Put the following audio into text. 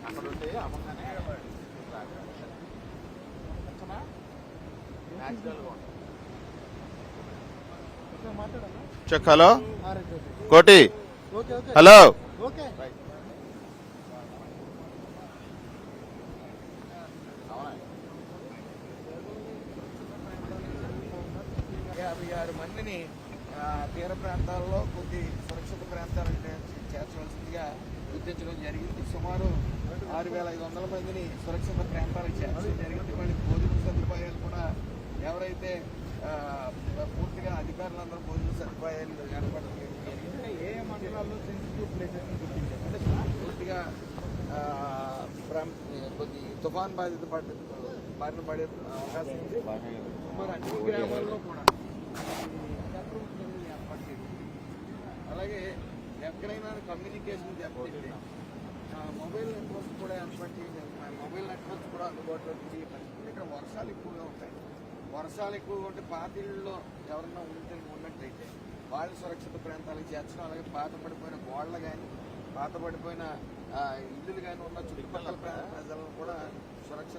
అక్కడ ఉంటే అమ్మగానే check. Hello కోటి, హలో. మందిని తీర ప్రాంతాల్లో కొద్ది సురక్షిత ప్రాంతాలకు చేర్చవలసిందిగా గుర్తించడం జరిగింది. సుమారు 6,500 మందిని సురక్షిత ప్రాంతాలకు చేర్చడం జరిగింది. వాళ్ళకి భోజన సదుపాయాలు కూడా ఎవరైతే పూర్తిగా అధికారులందరూ భోజన సదుపాయాలు ఏర్పాటు చేయడం జరిగింది. ఏ మండలాల్లో సెన్సిటివ్ ప్లేసెస్ గుర్తించారు అంటే పూర్తిగా కొద్ది తుఫాన్ బారిన పడే అవకాశం ఉంది. మరి అన్ని గ్రామాల్లో కూడా ఏర్పాటు చేయడం. అలాగే ఎక్కడైనా కమ్యూనికేషన్ దెబ్బతింటే మొబైల్ నెట్వర్క్స్ కూడా ఏర్పాటు చేయడం. మొబైల్ నెట్వర్క్స్ కూడా అందుబాటులో ఉండే పరిస్థితి. ఇక్కడ వర్షాలు ఎక్కువగా ఉంటాయి. వర్షాలు ఎక్కువగా ఉంటే పాతిళ్ళలో ఎవరన్నా ఉన్నట్టయితే వాళ్ళు సురక్షిత ప్రాంతాలకు చేర్చడం. అలాగే పాతపడిపోయిన గోడలు కానీ పాతపడిపోయిన ఇల్లులు కానీ ఉన్న చుట్టుపక్కల ప్రజలను కూడా సురక్షిత